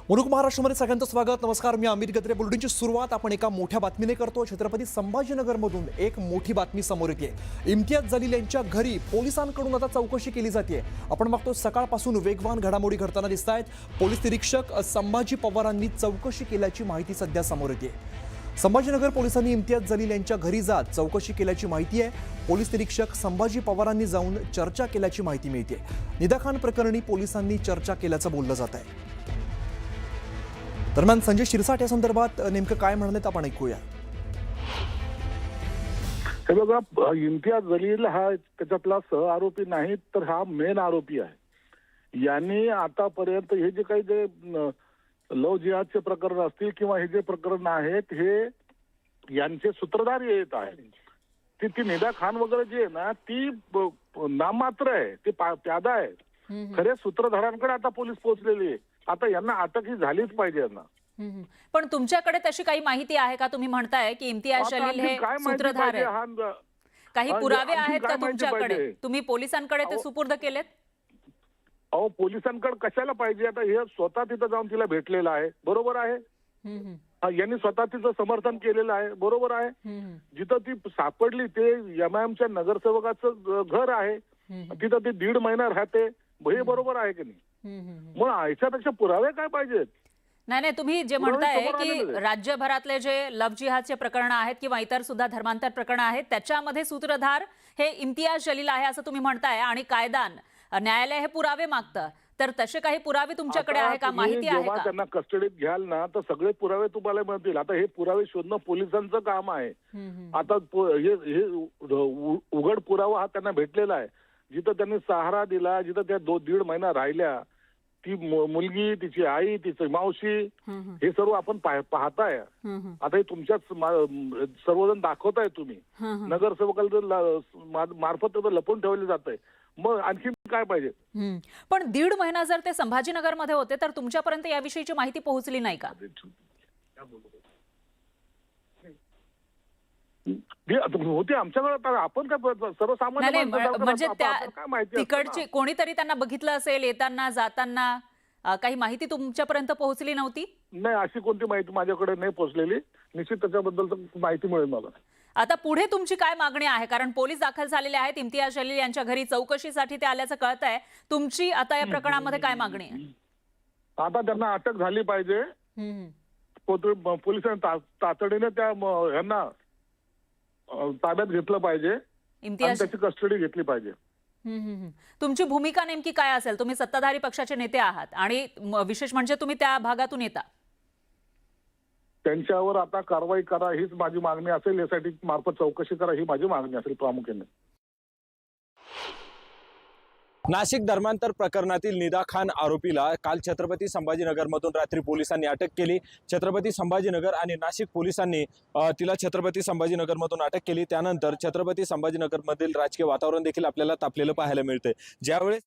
मुलुक महाराष्ट्रामध्ये सगळ्यांचं स्वागत। नमस्कार, मी अमित गत्रे। बुलेटिनची सुरुवात आपण एका मोठ्या बातमीने करतो। छत्रपती संभाजीनगरमधून एक मोठी बातमी समोर येते। इम्तियाज जलील यांच्या घरी पोलिसांकडून आता चौकशी केली जाते। आपण बघतो सकाळपासून वेगवान घडामोडी घडताना दिसतायत। पोलीस निरीक्षक संभाजी पवारांनी चौकशी केल्याची माहिती सध्या समोर येते। संभाजीनगर पोलिसांनी इम्तियाज जलील यांच्या घरी जात चौकशी केल्याची माहिती आहे। पोलीस निरीक्षक संभाजी पवारांनी जाऊन चर्चा केल्याची माहिती मिळते। निदा खान प्रकरणी पोलिसांनी चर्चा केल्याचं बोललं जात आहे। दरम्यान संजय शिरसाट या संदर्भात नेमकं काय म्हणलेत आपण ऐकूया। हे बघा, इम्तियाज जलील हा त्याच्यातला सह आरोपी नाही तर हा मेन आरोपी आहे। यांनी आतापर्यंत हे जे काही जे लव जिहादचे प्रकरण असतील किंवा हे जे प्रकरण आहेत हे यांचे सूत्रधार येत आहेत। ती निदा खान वगैरे जी आहे ना ती नाममात्र आहे, ती प्यादा आहे। खरे सूत्रधारांकडे आता पोलीस पोहोचलेली आहे। आता यांना अटक ही झालीच पाहिजे यांना। पण तुमच्याकडे तशी काही माहिती आहे का? तुम्ही म्हणताय की इम्तियाज जलील हे सूत्रधार आहे, काही पुरावे आहेत का तुमच्याकडे? तुम्ही पोलिसांकडे ते सुपूर्द केलेत? अहो, पोलिसांकडे कशाला पाहिजे? आता हे स्वतः तिथं जाऊन तिला भेटलेलं आहे, बरोबर आहे। यांनी स्वतः तिचं समर्थन केलेलं आहे, बरोबर आहे। जिथं ती सापडली ते एमआयएमच्या नगरसेवकाचं घर आहे, तिथं ती 1.5 महिना राहते, हे बरोबर आहे की नाही? मग याच्यापेक्षा पुरावे काय पाहिजेत? नाही, तुम्ही जे म्हणताय की राज्यभरातले जे लव जिहादचे प्रकरण आहेत किंवा इतर सुद्धा धर्मांतर प्रकरण आहेत त्याच्यामध्ये सूत्रधार हे इम्तियाज जलील आहे असं तुम्ही म्हणताय आणि कायदान न्यायालय हे पुरावे मागतं, तर तसे काही पुरावे तुमच्याकडे आहे का? माहिती आहे का? त्यांना कस्टडीत घ्याल ना तर सगळे पुरावे तुम्हाला मिळतील। आता हे पुरावे शोधणं पोलिसांचं काम आहे। आता हे उघड पुरावा हा त्यांना भेटलेला आहे। जिथं त्यांनी सहारा दिला, जिथं त्या 1.5 महिना राहिल्या, ती मुलगी, तिची आई, तिची मावशी, हे सर्व आपण पाहताय। आता हे तुमच्याच सर्वजण दाखवताय तुम्ही। नगरसेवकाला मार्फत लपून ठेवले जात आहे। मग आणखी काय पाहिजे? पण 1.5 महिना जर ते संभाजीनगर मध्ये होते तर तुमच्यापर्यंत याविषयीची माहिती पोहोचली नाही का? होते आमच्याकडे। आपण काय सर्वसामान्य म्हणजे तिकडची कोणीतरी त्यांना बघितलं असेल येताना जाताना, काही माहिती तुमच्यापर्यंत पोहोचली नव्हती? नाही, अशी कोणती माहिती माझ्याकडे नाही पोहोचलेली। निश्चित त्याच्याबद्दल माहिती मिळेल मला। आता पुढे तुमची काय मागणी आहे? कारण पोलीस दाखल झालेले आहेत, इम्तियाज जलील यांच्या घरी चौकशीसाठी ते आल्याचं कळतंय। तुमची आता या प्रकरणामध्ये काय मागणी आहे? आता त्यांना अटक झाली पाहिजे। पोलिसांनी तातडीने त्या यांना ताब्यात घेतलं पाहिजे, त्याची कस्टडी घेतली पाहिजे। तुमची भूमिका नेमकी काय असेल? तुम्ही सत्ताधारी पक्षाचे नेते आहात आणि विशेष म्हणजे तुम्ही त्या भागातून येता। त्यांच्यावर आता कारवाई करा हीच माझी मागणी असेल। यासाठी मार्फत चौकशी करा ही माझी मागणी असेल प्रामुख्याने। नाशिक धर्मांतर प्रकरणातील निदा खान आरोपीला काल छत्रपती संभाजीनगरमधून रात्री पोलिसांनी अटक केली। छत्रपती संभाजीनगर आणि नाशिक पोलिसांनी तिला छत्रपती संभाजीनगरमधून अटक केली। त्यानंतर छत्रपती संभाजीनगरमधील राजकीय वातावरण देखील आपल्याला तापलेलं पाहायला मिळते। ज्यावेळेस